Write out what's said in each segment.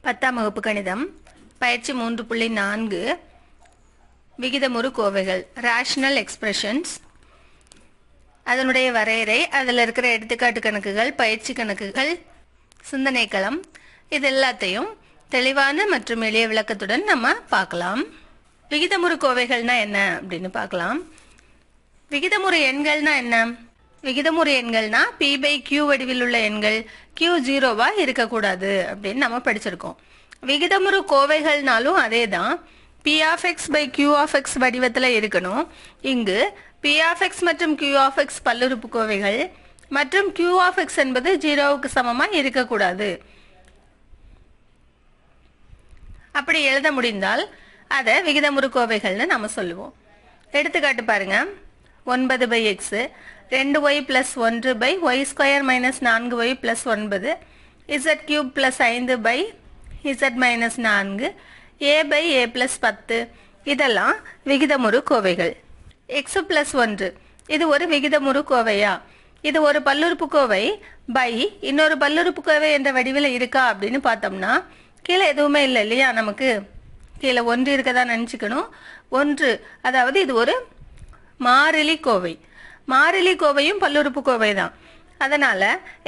10ஆம் வகுப்பு கணிதம் பயிற்சி 3.4 விகிதமுறு கோவைகள் ரேஷனல் எக்ஸ்பிரஷன்ஸ் அதனுடைய வரையறை அதில் இருக்கிற எடுத்துக்காட்டு கணக்குகள் பயிற்சி கணக்குகள் சிந்தனை களம் இது எல்லாத்தையும் தெளிவான மற்றும் எளிய விளக்கத்துடன் நம்ம பார்க்கலாம். விகிதமுறு கோவைகள்னா என்ன அப்படின்னு பார்க்கலாம். விகிதமுறு எண்கள்னா என்ன? விகிதமுறு எண்கள்னா p/q வடிவில் உள்ள எண்கள் q 0வா இருக்கக்கூடாது அப்படின்னு நம்ம படிச்சிருக்கோம். விகிதமுறு கோவைகள்னாலும் அதே தான் p(x/q) வடிவத்தில் இருக்கணும். இங்கு p(x) மற்றும் q(x) பல்லுறுப்பு கோவைகள் மற்றும் q(x) என்பது 0வுக்கு சமமா இருக்கக்கூடாது. அப்படி எழுத முடிந்தால் அதை விகிதமுறு கோவைகள்னு நம்ம சொல்லுவோம். எடுத்துக்காட்டு பாருங்க. 9/x 2y + 1/y² - 4y + 9 z³ + 5/z - 4 a/a + 10 இதெல்லாம் விகிதமுறு கோவைகள். x + 1 இது ஒரு விகிதமுறு கோவையா? இது ஒரு பல்லுறுப்புக்கோவை பை இன்னொரு பல்லுறுப்புக்கோவை என்ற வடிவில் இருக்கா அப்படின்னு பார்த்தோம்னா கீழே எதுவுமே இல்லை இல்லையா? நமக்கு கீழே 1 இருக்கதான் நினச்சிக்கணும். 1 அதாவது இது ஒரு மாறிலி கோவை. மாறிலி கோவையும் பல்லுறுப்புக்கோவை தான். அதனால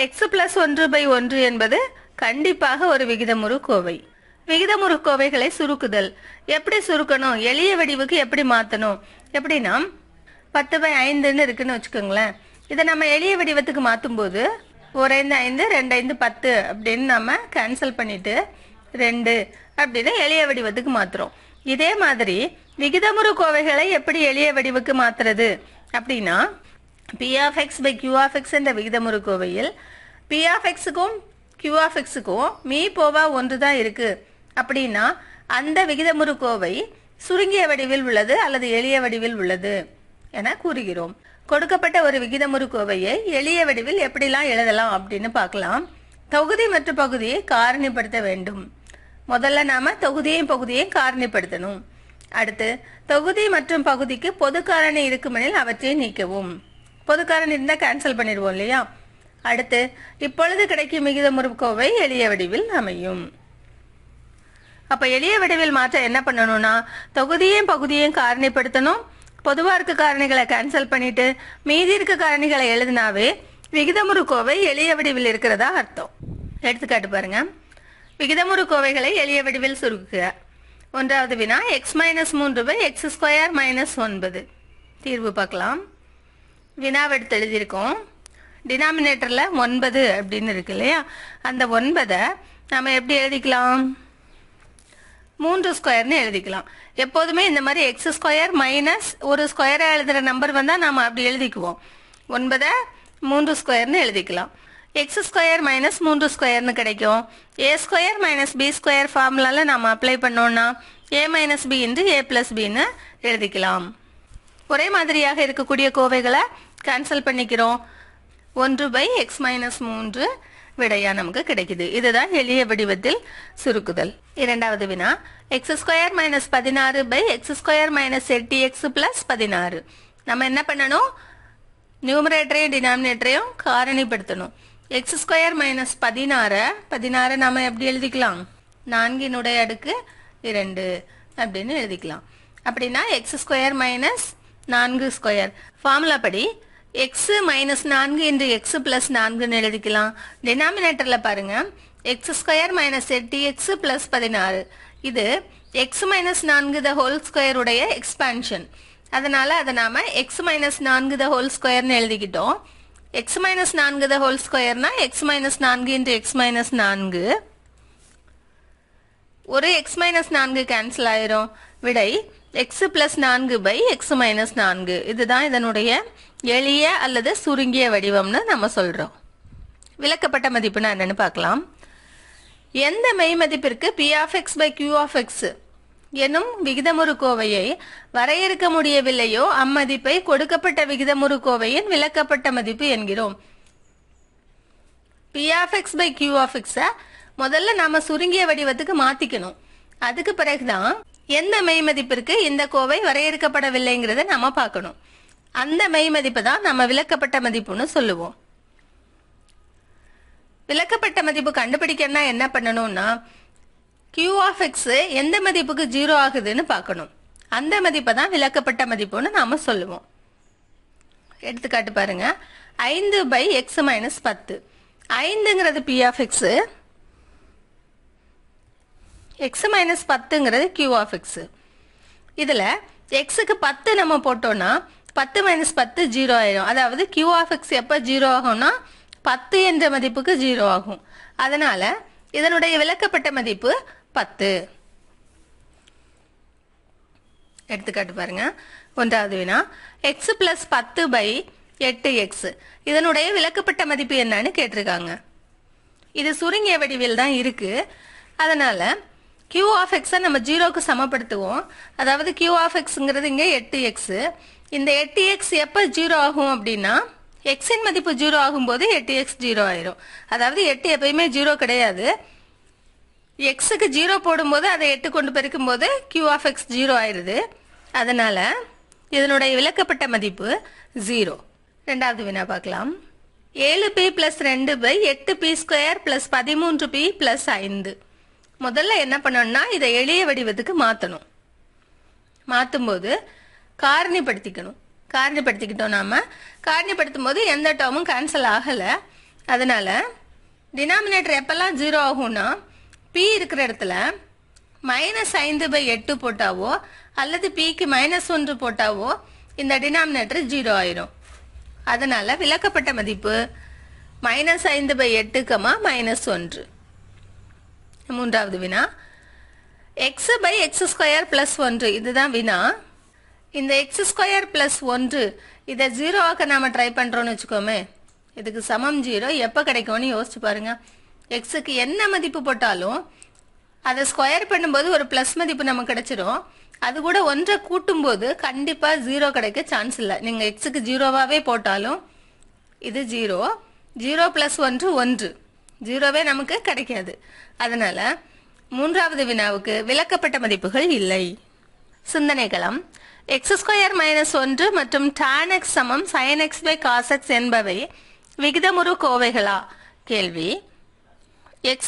x + 1/1 என்பது கண்டிப்பாக ஒரு விகிதமுறு கோவை. விகிதமுறு கோவைகளை சுருக்குதல் எப்படி சுருக்கணும்? எளிய வடிவுக்கு எப்படி மாற்றணும்? எப்படின்னா 10/5ன்னு இருக்குன்னு வச்சுக்கோங்களேன். இதை நம்ம எளிய வடிவத்துக்கு மாற்றும் போது 1/5 2/5 10 அப்படின்னு நம்ம கேன்சல் பண்ணிட்டு 2 அப்படின்னு எளிய வடிவத்துக்கு மாத்துறோம். இதே மாதிரி விகிதமுறு கோவைகளை எப்படி எளிய வடிவுக்கு மாத்துறது அப்படின்னா p(x/q) என்ற விகிதமுறு கோவையில் p(x)க்கும் q(x)க்கும் மீ போவா 1 தான் இருக்கு அப்படின்னா அந்த விகிதமுறு கோவை சுருங்கிய வடிவில் உள்ளது அல்லது எளிய வடிவில் உள்ளது என கூறுகிறோம். கொடுக்கப்பட்ட ஒரு விகிதமுறு கோவையை எளிய வடிவில் எப்படிலாம் எழுதலாம் அப்படின்னு பார்க்கலாம். தொகுதி மற்றும் பகுதியை காரணிப்படுத்த வேண்டும். முதல்ல நாம தொகுதியையும் பகுதியையும் காரணிப்படுத்தணும். அடுத்து தொகுதி மற்றும் பகுதிக்கு பொது காரணி இருக்குமெனில் அவற்றை நீக்கவும். பொது காரணி இருந்தால் கேன்சல் பண்ணிடுவோம் இல்லையா? அடுத்து இப்பொழுது கிடைக்கும் விகிதமுறு கோவை எளிய வடிவில் அமையும். அப்ப எளிய வடிவில் மாற்ற என்ன பண்ணணும்னா தொகுதியையும் பகுதியையும் காரணிப்படுத்தணும். பொதுவா இருக்க காரணிகளை கேன்சல் பண்ணிட்டு மீதி இருக்க காரணிகளை எழுதினாவே விகிதமுறு கோவை எளிய வடிவில் இருக்கிறதா அர்த்தம். எடுத்துக்காட்டு பாருங்க. விகிதமுறு கோவைகளை எளிய வடிவில் சுருக்குக. 1வது வினா x - 3/x² - 9 தீர்வு பார்க்கலாம். வினாவை எடுத்து எழுதியிருக்கோம். டினாமினேட்டர்ல 9 அப்படின்னு இருக்கு இல்லையா? அந்த 9 நம்ம எப்படி எழுதிக்கலாம்? 3² எழுதிக்கலாம். எப்போதுமே இந்த மாதிரி x² - ஒரு ஸ்கொயரா எழுதுற நம்பர் வந்தா நாம அப்படி எழுதிக்குவோம். 9 3² எழுதிக்கலாம். x² - 3² கிடைக்கும். a² - b² ஃபார்முலால நாம அப்ளை பண்ணோம்னா a - b × a + b ன்னு எழுதிக்கலாம். ஒரே மாதிரியாக இருக்கக்கூடிய கோவைகளை கேன்சல் பண்ணிக்கிறோம். 1/x - 3 விடையா நமக்கு கிடைக்குது. இதுதான் எளிய வடிவத்தில் சுருக்குதல். 2வது வினா x² - 16/x² - 8x + 16 நம்ம என்ன பண்ணணும்? நியூமரேட்டரையும் டினாமினேட்டரையும் காரணிப்படுத்தணும். x² - 16 நாம எப்படி எழுதிக்கலாம்? 4னுடைய அடுக்கு 2 அப்படின்னு எழுதிக்கலாம். அப்படின்னா x² - 4² ஃபார்முலா படி x - 4 × x + 4ன்னு எழுதிக்கலாம். டினாமினேட்டர்ல பாருங்க x² - 8x + 16 இது x - 4² உடைய எக்ஸ்பான்ஷன். அதனால அதை நாம x - 4² எழுதிக்கிட்டோம். x - 4² x - 4 × x - 4 ஒரு x - 4 கேன்சல் ஆயிரும். விடை x + 4/x - 4 இதுதான் இதனுடைய எளிய அல்லது சுருங்கிய வடிவம்னு நம்ம சொல்றோம். விளக்கப்பட்ட மதிப்புனா என்னன்னு பார்க்கலாம். எந்த மெய் மதிப்பிற்கு p(x/q) எனும் விகிதமுறு கோவையை வரையறுக்க முடியவில்லையோ அம்மதிப்பை கொடுக்கப்பட்ட விகிதமுறு கோவையின் விளக்கப்பட்ட மதிப்பு என்கிறோம். p(x/q) முதல்ல நாம சுருங்கிய வடிவத்துக்கு மாத்திக்கணும். அதுக்கு பிறகுதான் எந்த மெய் மதிப்பிற்கு இந்த கோவை வரையறுக்கப்படவில்லைங்கிறத நம்ம பார்க்கணும். அந்த மெய் மதிப்பு தான் நம்ம விளக்கப்பட்ட மதிப்புன்னு சொல்லுவோம். விளக்கப்பட்ட மதிப்பு கண்டுபிடிக்கணும்னா என்ன பண்ணணும்னா q of x எந்த மதிப்புக்கு 0 ஆகுதுன்னு பார்க்கணும். அந்த மதிப்பை தான் விலக்கப்பட்ட மதிப்புன்னு நாம சொல்லுவோம். எடுத்துக்காட்டு பாருங்க. 5/x minus 10. 5ங்கிறது p of x, x minus 10ங்கிறது q of x. இதுல xக்கு 10 நம்ம போட்டோம்னா 10 மைனஸ் 10 0 ஆயிடும். அதாவது q of x எப்ப 0 ஆகும்னா 10 என்ற மதிப்புக்கு 0 ஆகும். அதனால இதனுடைய விலக்கப்பட்ட மதிப்பு 10. எடுத்துக்காட்டு பாருங்க. ஒன்றாவது வினா, x plus 10/8x. இதனுடைய விலக்கப்பட்ட மதிப்பு என்னன்னு கேட்டிருக்காங்க. இது சுருங்கிய வடிவில் தான் இருக்கு. அதனால q of x நம்ம 0க்கு சமப்படுத்துவோம். அதாவது q of xங்கிறது இங்க 8x. இந்த 8x எப்ப 0 ஆகும் அப்படின்னா x இன் மதிப்பு 0 ஆகும்போது 8x 0 ஆயிரும். அதாவது 8 எப்பயுமே 0 கிடையாது. xக்கு 0 போடும்போது அதை 8 கொண்டு பெருக்கும் போது q of x 0 ஆயிருது. அதனால இதனுடைய விலக்கப்பட்ட மதிப்பு 0. ரெண்டாவது வினா பார்க்கலாம். 7p plus 2/8p² plus 13p plus 5. முதல்ல என்ன பண்ணணும்னா இதை எளிய வடிவத்துக்கு மாற்றணும். மாற்றும்போது காரணிப்படுத்திக்கணும். காரணிப்படுத்திக்கிட்டோம். நாம காரணிப்படுத்தும் போது எந்த டேர்மும் கேன்சல் ஆகலை. அதனால டினாமினேட்டர் எப்பெல்லாம் 0 ஆகும்னா p இருக்கிற இடத்துல -5/8 போட்டாவோ அல்லது pக்கு -1 போட்டாவோ இந்த டினாமினேட்டர் 0 ஆயிரும். அதனால விலக்கப்பட்ட மதிப்பு -5/8, -1. மூன்றாவது வினா, x/x² plus 1. இதுதான் வினா. இந்த x² plus 1 இதை 0 ஆக்க நாம ட்ரை பண்றோம்னு வச்சுக்கோமே. இதுக்கு சமம் 0 எப்ப கிடைக்கும்னு யோசிச்சு பாருங்க. xக்கு என்ன மதிப்பு போட்டாலும் அதை ஸ்கொயர் பண்ணும்போது ஒரு பிளஸ் மதிப்பு நமக்கு கிடைச்சிரும். அது கூட 1 கூட்டும் போது கண்டிப்பா 0 கிடைக்க சான்ஸ் இல்லை. நீங்க xக்கு 0வாவே போட்டாலும் இது 0. 0 plus 1 1. 0வே நமக்கு கிடைக்காது. அதனால மூன்றாவது வினாவுக்கு விலக்கப்பட்ட மதிப்புகள் இல்லை. சிந்தனைகளம். x² - 1 மற்றும் tan x சமம் sin x/cos x என்பவை விகிதமுறு கோவைகளா? கேள்வி. x²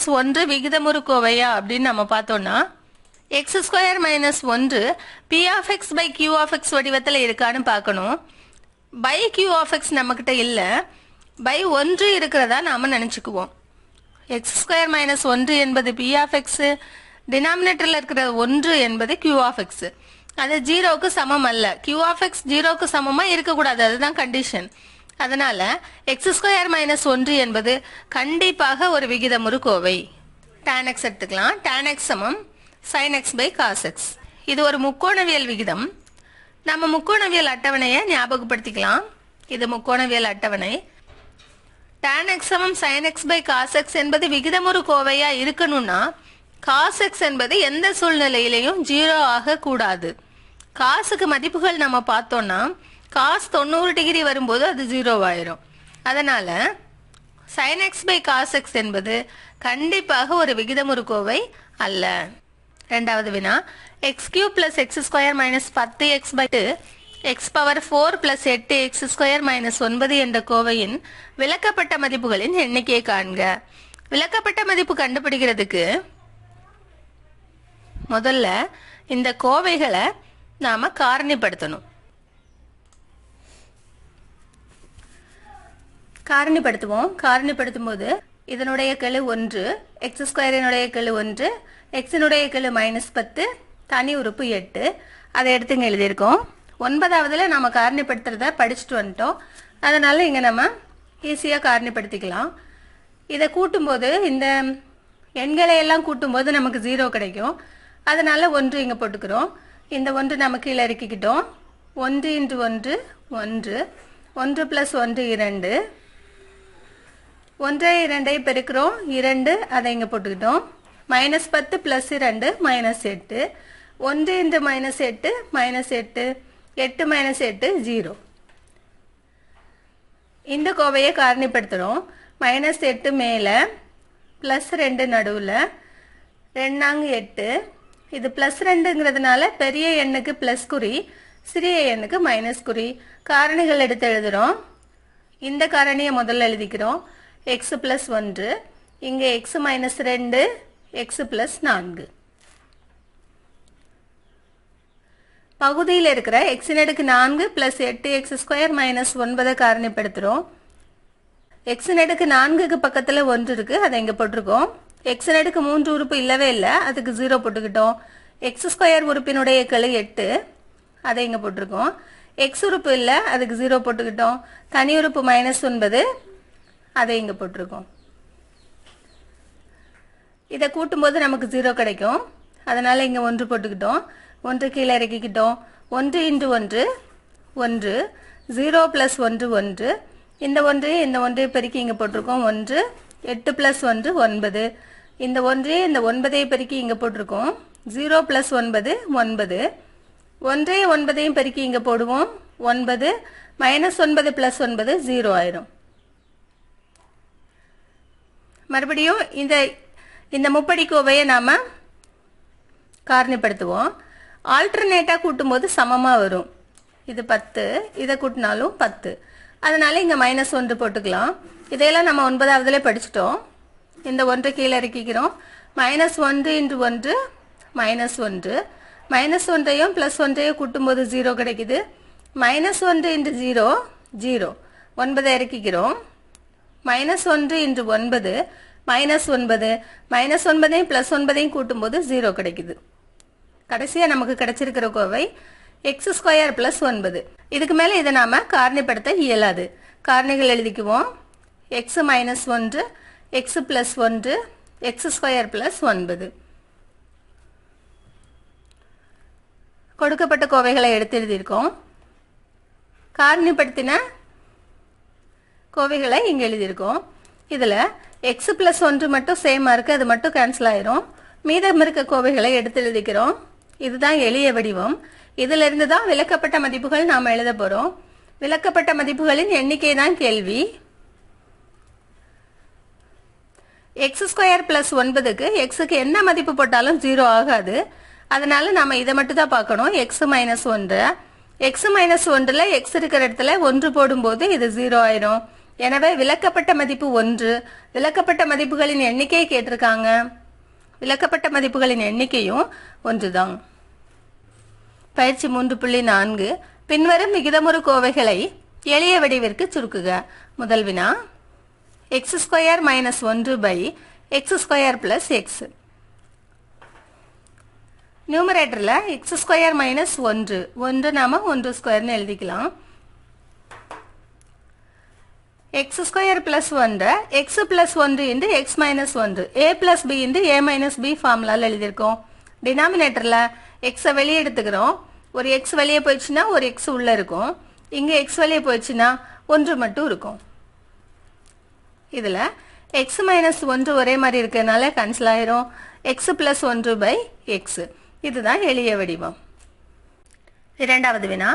- 1 விகிதமுறு கோவையா அப்படின்னு நம்ம பார்த்தோம்னா x² - 1 p of x/q of x வடிவத்தில் இருக்கான்னு பார்க்கணும். by q of x நம்மகிட்ட இல்ல, by 1 இருக்கிறதா நாம நினைச்சுக்குவோம். x² - 1 என்பது p of x, டினாமினேட்டர்ல இருக்கிற 1 என்பது q of x. அது 0க்கு சமம் அல்ல. q of x 0க்கு சமமா இருக்கக்கூடாது, அதுதான் கண்டிஷன். அதனால x² - 1 என்பது கண்டிப்பாக ஒரு விகிதமுறு கோவை. tan x எடுத்துக்கலாம். tan x சமம் sin x/cos x. இது ஒரு முக்கோணவியல் விகிதம். நம்ம முக்கோணவியல் அட்டவணையை ஞாபகப்படுத்திக்கலாம். இது முக்கோணவியல் அட்டவணை. tan x சமம் sin x/cos x என்பது விகிதமுறு கோவையா இருக்கணும்னா cos x என்பது எந்த சூழ்நிலையிலையும் 0 ஆக கூடாது. காசுக்கு மதிப்புகள் நம்ம பார்த்தோம்னா cos 90 டிகிரி வரும்போது அது 0 ஆயிரும். அதனால sin x/cos x என்பது கண்டிப்பாக ஒரு விகிதமுறு கோவை அல்ல. இரண்டாவது வினா, x³ + x² - 10x/2 x⁴ + 8x² - 9 என்ற கோவையின் விலக்கப்பட்ட மதிப்புகளின் எண்ணிக்கையை காண்க. விலக்கப்பட்ட மதிப்பு கண்டுபிடிக்கிறதுக்கு முதல்ல இந்த கோவைகளை நாம காரணிப்படுத்தணும். காரணிப்படுத்துவோம். காரணிப்படுத்தும் போது இதனுடைய கெழு 1, x² கெழு 1, x கெழு -10, தனி உறுப்பு 8. அதை எடுத்துங்க எழுதியிருக்கோம். 9வதுல நாம காரணிப்படுத்துறத படிச்சுட்டு வந்துட்டோம். அதனால இங்க நம்ம ஈஸியா காரணிப்படுத்திக்கலாம். இதை கூட்டும்போது இந்த எண்களை எல்லாம் கூட்டும்போது நமக்கு 0 கிடைக்கும். அதனால 1 இங்க போட்டுக்கிறோம். இந்த 1 நம்ம கீழே இறக்கிக்கிட்டோம். 1 × 1 1, 1 + 1 2, 1 2 பெருக்கிறோம் 2, அதை இங்க போட்டுக்கிட்டோம். -10 + 2 -8, 1 × -8 -8, 8 - 8 0. இந்த கோவையை காரணிப்படுத்துறோம். -8 மேல +2 நடுவுல 2 8. இது +2ங்கிறதுனால பெரிய எண்ணுக்கு பிளஸ் குறி, சிறிய எண்ணுக்கு மைனஸ் குறி. காரணிகள் எடுத்து எழுதுறோம். இந்த காரணியை முதல்ல எழுதிக்கிறோம். x + 1, இங்க x - 2, x பிளஸ் 4. பகுதியில் இருக்கிற x அடுக்கு 4 plus 8x square minus 9 காரணிப்படுத்துகிறோம். x அடுக்கு 4க்கு பக்கத்தில் 1 இருக்கு, அதை இங்கே போட்டிருக்கோம். x அடுக்கு 3 உறுப்பு இல்லவே இல்லை, அதுக்கு 0 போட்டுக்கிட்டோம். x ஸ்கொயர் உறுப்பினுடைய கெழு 8, அதை இங்கே போட்டிருக்கோம். x உறுப்பு இல்லை, அதுக்கு 0 போட்டுக்கிட்டோம். தனி உறுப்பு -9, அதை இங்கே போட்டிருக்கோம். இதை கூட்டும்போது நமக்கு 0 கிடைக்கும், அதனால் இங்கே 1 போட்டுக்கிட்டோம். 1 கீழே இறக்கிக்கிட்டோம். 1 × 1 1, 0 + 1 1, இந்த 1 இந்த 1 பெருக்கி இங்கே போட்டிருக்கோம். 1, 8 + 1 9, இந்த 1 இந்த 9 பெருக்கி இங்கே போட்டிருக்கோம். 0 + 9 9, 1 9 பெருக்கி இங்கே போடுவோம். 9 -9 + 9 0 ஆயிரும். மறுபடியும் இந்த முப்படிக்கோவையை நாம் காரணிப்படுத்துவோம். ஆல்டர்னேட்டாக கூட்டும்போது சமமாக வரும். இது 10, இதை கூட்டினாலும் 10, அதனால இங்கே -1 போட்டுக்கலாம். இதையெல்லாம் நம்ம 9ஆவதுல படிச்சிட்டோம். இந்த 1 கீழே இறக்கிக்கிறோம். -1 × 1 -1, -1ஐயும் +1ஐயும் கூட்டும்போது 0 கிடைக்குது. -1 × 0 0, 9 இறக்கிக்கிறோம். -1 × 9 -9, -9ஐயும் +9ஐயும் கூட்டும்போது 0 கிடைக்குது. கடைசியாக நமக்கு கிடைச்சிருக்கிற கோவை x ஸ்கொயர் + 9. இதுக்கு மேலே இதை நாம் காரணிப்படுத்த இயலாது. காரணிகள் எழுதிக்குவோம். x - 1, x + 1, x square + 9. கொடுக்கப்பட்ட கோவைகளை எடுத்து எழுதியிருக்கோம். காரணிப்படுத்தின கோவைகளை இங்கே எழுதியிருக்கோம். இதில் x + 1 மட்டும் சேமாக இருக்குது, அது மட்டும் கேன்சல் ஆயிரும். மீதம் இருக்க கோவைகளை எடுத்து எழுதிக்கிறோம். இதுதான் எளிய வடிவம். இதிலிருந்து தான் விலக்கப்பட்ட மதிப்புகள் நாம் எழுத போகிறோம். விலக்கப்பட்ட மதிப்புகளின் எண்ணிக்கை தான் கேள்வி. x ஸ்கொயர் + 9க்கு xக்கு என்ன மதிப்பு போட்டாலும் 0 ஆகாது. அதனால நாம் இதை மட்டும் தான் பார்க்கணும். x - 1, x - 1ல் x இருக்கிற இடத்துல 1 போடும்போது இது 0 ஆயிரும். எனவே விலக்கப்பட்ட மதிப்பு 1. விலக்கப்பட்ட மதிப்புகளின் எண்ணிக்கையை கேட்டிருக்காங்க. விலக்கப்பட்ட மதிப்புகளின் எண்ணிக்கையும் 1 தான். பயிற்சி 3.4 பின்வரும் விகிதமுறு கோவைகளை எளிய வடிவிற்கு சுருக்குக. முதல் வினா x square - 1 x square + x. நியூமரேட்டரில் x ஸ்கொயர் - 1 நாம 1 ஸ்கொயர்னு எழுதிக்கலாம். x square + 1 x + 1 × x - 1, a + b × a - b ஃபார்முலாவில் எழுதியிருக்கோம். டினாமினேட்டரில் எக்ஸை வெளியே எடுத்துக்கிறோம். ஒரு x வெளியே போயிடுச்சுன்னா ஒரு x உள்ளே இருக்கும். இங்கே x வெளியே போயிடுச்சுன்னா 1 மட்டும் இருக்கும். இதில் x - 1 ஒரே மாதிரி இருக்கிறதுனால கேன்சல் ஆயிரும். x + 1/x. இதுதான் எளிய வடிவம். இரண்டாவது வினா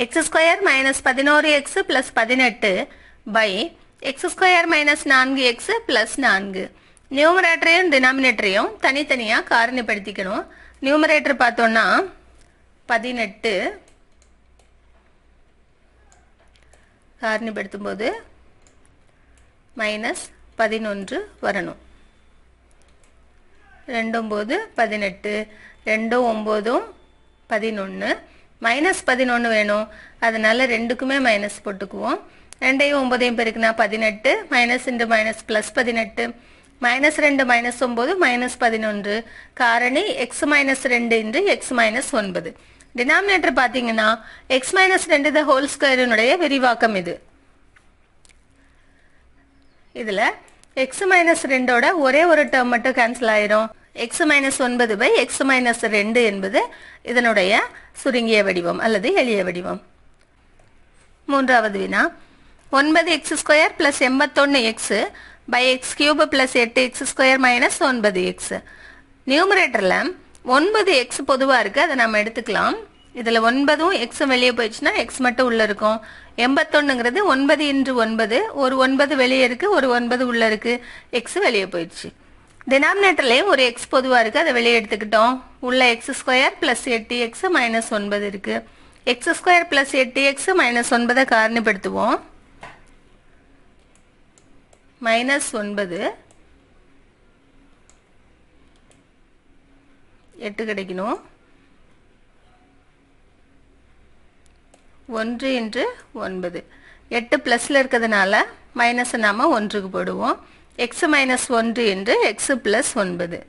x square - 11x + 18 x square - 4x + 4. நியூமரேட்டரையும் டினாமினேட்டரையும் தனித்தனியாக காரணிப்படுத்திக்கணும். நியூமரேட்டர் பார்த்தோன்னா 18 காரணிப்படுத்தும் போது -11 வரணும். 2 9 18, 2 9 11, -11 வேணும். அதனால ரெண்டுக்குமே மைனஸ் போட்டுக்குவோம். 2ஐயும் 9ஐயும் பெருக்குனா 18, மைனஸ் இன்டு மைனஸ் ப்ளஸ் 18, -2 -9 -11, காரணி x - 2 இன்டு x - 9. டினாமினேட்டர் பார்த்தீங்கன்னா x - 2 த ஹோல் ஸ்கொயரினுடைய விரிவாக்கம் இது. இதில் x - 2ஓட ஒரே ஒரு டேர்ம் மட்டும் கேன்சல் ஆயிரும். x - 9/x - 2 என்பது இதனுடைய சுருங்கிய வடிவம் அல்லது எளிய வடிவம். மூன்றாவது வினா 9x² + 81x x³ + 8x² - 9x. நியூமரேட்டரில் 9x பொதுவாக இருக்குது, அதை நம்ம எடுத்துக்கலாம். இதில் 9ம் x வெளியே போயிடுச்சுன்னா x மட்டும் உள்ளே இருக்கும். 81ங்கிறது 9 × 9, ஒரு 9 வெளியே இருக்குது, ஒரு 9 உள்ளே இருக்குது, x வெளியே போயிடுச்சு. டினாமினேட்டர்லேயும் ஒரு x பொதுவாக இருக்குது, அதை வெளியே எடுத்துக்கிட்டோம். உள்ள x² + 8x - 9 இருக்குது. x² + 8x - 9 காரணிப்படுத்துவோம். -9 8 கிடைக்கணும். 1 இன்ட்டு 9. 8 ப்ளஸில் இருக்கிறதுனால மைனஸை நாம் 1க்கு போடுவோம். எக்ஸ் மைனஸ் 1 என்று எக்ஸ் ப்ளஸ் 9.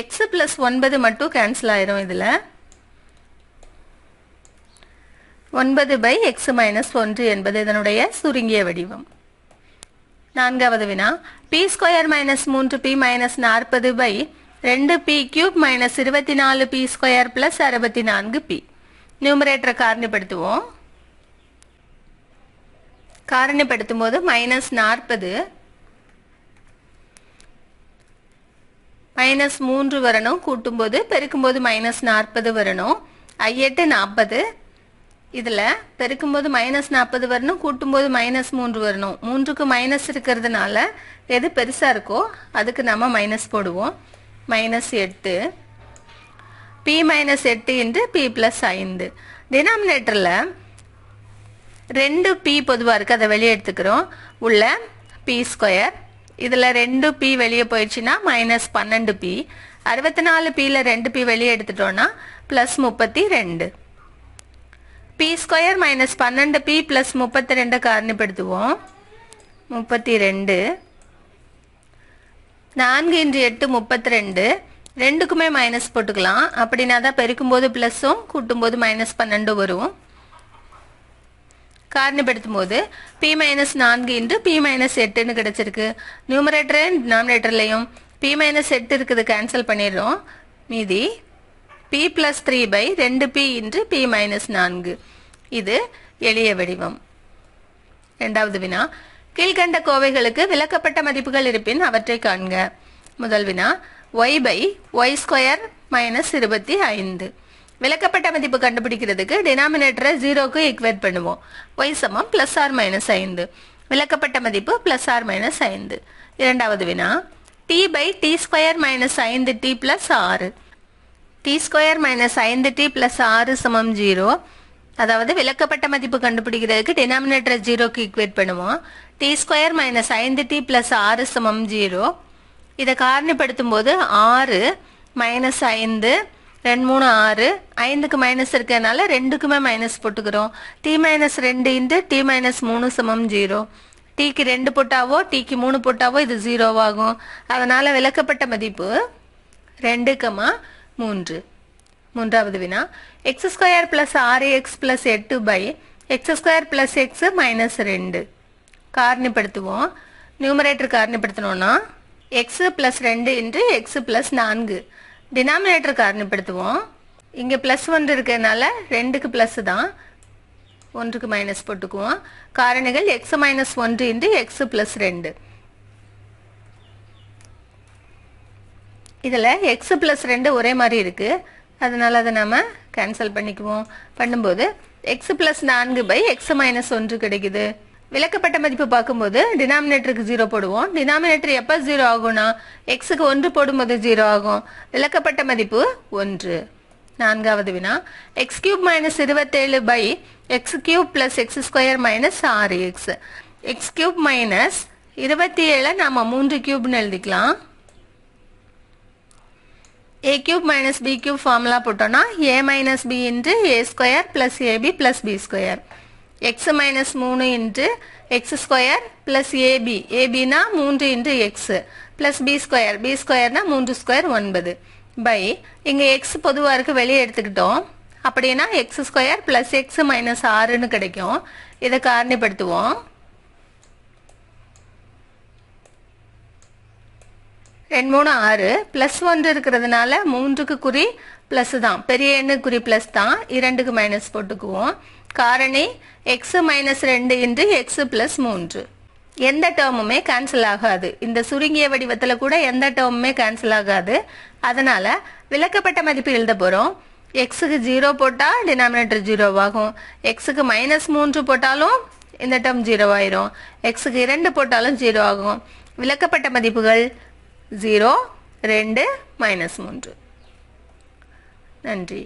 எக்ஸ் ப்ளஸ் 9 மட்டும் கேன்சல் ஆயிரும். இதில் 9 பை எக்ஸ் மைனஸ் 1 என்பது இதனுடைய சுருங்கிய வடிவம். 4வது வினா p square minus 3p minus 40 by 2p cube minus 24p square plus 64p. நியூமரேட்டரை காரணிப்படுத்துவோம். காரணிப்படுத்தும் போது மைனஸ் 40 மைனஸ் 3 வரணும். கூட்டும் போது பெருக்கும் போது மைனஸ் 40 வரணும். I8 40. இதில் பெருக்கும் போது மைனஸ் 40 வரணும். கூட்டும் போது மைனஸ் 3 வரணும். 3க்கு மைனஸ் இருக்கிறதுனால எது பெருசாக இருக்கோ அதுக்கு நம்ம மைனஸ் போடுவோம். Minus 8 p minus 8 into p plus 5. டினாமினேட்டரில் 2p பொதுவாக இருக்குது, அதை வெளியே எடுத்துக்கிறோம். உள்ள p ஸ்கொயர். இதில் 2p வெளியே போயிடுச்சுன்னா மைனஸ் 12p. 64pயில் 2p வெளியே எடுத்துட்டோன்னா plus 32. p square minus 12p plus 32 காரணிப்படுத்துவோம். 32. 4 இன்ட்டு 8 32. ரெண்டுக்குமே மைனஸ் போட்டுக்கலாம். அப்படின்னா தான் பெருக்கும்போது ப்ளஸ்ஸும் கூட்டும்போது மைனஸ் 12 வரும். காரணிப்படுத்தும் போது p minus 4 into p minus 8ன்னு கிடச்சிருக்கு. நியூமரேட்டர் டினாமினேட்டர்லையும் p மைனஸ் 8 இருக்குது, கேன்சல் பண்ணிடுறோம். மீதி p plus 3 by 2p into p minus 4. இது எளிய வடிவம். 2வது வினா கீழ்கண்ட கோவைகளுக்கு விலக்கப்பட்ட மதிப்புகள் இருப்பின் அவற்றை காண்க. முதல் வினா y by y square minus 25. விலக்கப்பட்ட மதிப்பு கண்டுபிடிக்கிறதுக்கு டினாமினேட்டரை 0க்கு ஈக்குவேட் பண்ணுவோம். y சமம் பிளஸ் ஆர் மைனஸ் 5. விலக்கப்பட்ட மதிப்பு பிளஸ் ஆர் மைனஸ் 5. 2வது வினா t by t square minus 5t plus 6. t square minus 5t plus 6 சமம் 0. அதாவது விலக்கப்பட்ட மதிப்பு கண்டுபிடிக்கிறதுக்கு டினாமினேட்டரை 0க்கு ஈக்குவேட் பண்ணுவோம். t square minus 5t plus 6 சமம் 0. இதை காரணிப்படுத்தும் போது 6 மைனஸ் 5 2 3 6. 5க்கு மைனஸ் இருக்கிறதுனால 2க்குமே மைனஸ் போட்டுக்கிறோம். t minus 2 into t minus 3 சமம் 0. tக்கு 2 போட்டாவோ tக்கு 3 போட்டாவோ இது 0 ஆகும். அதனால் விலக்கப்பட்ட மதிப்பு 2,3. 3வது வினா X square plus 6x plus 8 by X square plus X minus 2. காரணிப்படுத்துவோம். நியூமரேட்டர் காரணிப்படுத்தணும்னா X plus 2 into X plus 4. Denominator காரணிப்படுத்துவோம். இங்கே ப்ளஸ் 1 இருக்கிறதுனால 2க்கு ப்ளஸ் தான், 1க்கு மைனஸ் போட்டுக்குவோம். காரணிகள் X minus 1 into X plus 2. இதில் எக்ஸ் பிளஸ் 2 ஒரே மாதிரி இருக்குது, அதனால் அதை நம்ம கேன்சல் பண்ணிக்குவோம். பண்ணும்போது x plus 4 by x minus 1 கிடைக்குது. விலக்கப்பட்ட மதிப்பு பார்க்கும்போது டினாமினேட்டருக்கு 0 போடுவோம். டினாமினேட்டர் எப்போ 0 ஆகும்னா எக்ஸுக்கு 1 போடும்போது 0 ஆகும். விலக்கப்பட்ட மதிப்பு 1. 4வது வினா X cube minus 27 by X cube plus X square minus 6x. X cube minus 27 நம்ம 3 கியூப்னு எழுதிக்கலாம். a cube minus b cube formula போட்டோம்னா a minus b into a square plus ab plus b square. X minus 3 into X square plus AB. ஏபினா 3 into X plus B square. B ஸ்கொயர்னா 3 square 9 by இங்கே X பொதுவாக இருக்கு, வெளியே எடுத்துக்கிட்டோம். அப்படின்னா X square plus X minus 6ன்னு கிடைக்கும். இதை காரணிப்படுத்துவோம். 2 3 6 பிளஸ் 1 இருக்கிறதுனால 3க்கு குறி பிளஸ் தான், பெரிய எண்ணுக்கு குறி பிளஸ் தான். 2க்கு மைனஸ் போட்டுக்குவோம். காரணி X minus 2 into X plus 3. எந்த டேர்முமே கேன்சல் ஆகாது. இந்த சுருங்கிய வடிவத்தில் கூட எந்த டேர்முமே கேன்சல் ஆகாது. அதனால் விலக்கப்பட்ட மதிப்பு எழுத போகிறோம். எக்ஸுக்கு 0 போட்டால் டினாமினேட்டர் 0 ஆகும். எக்ஸுக்கு மைனஸ் 3 போட்டாலும் இந்த டேர்ம் 0 ஆயிரும். எக்ஸுக்கு 2 போட்டாலும் 0 ஆகும். விலக்கப்பட்ட மதிப்புகள் 0 2 -3. நன்றி.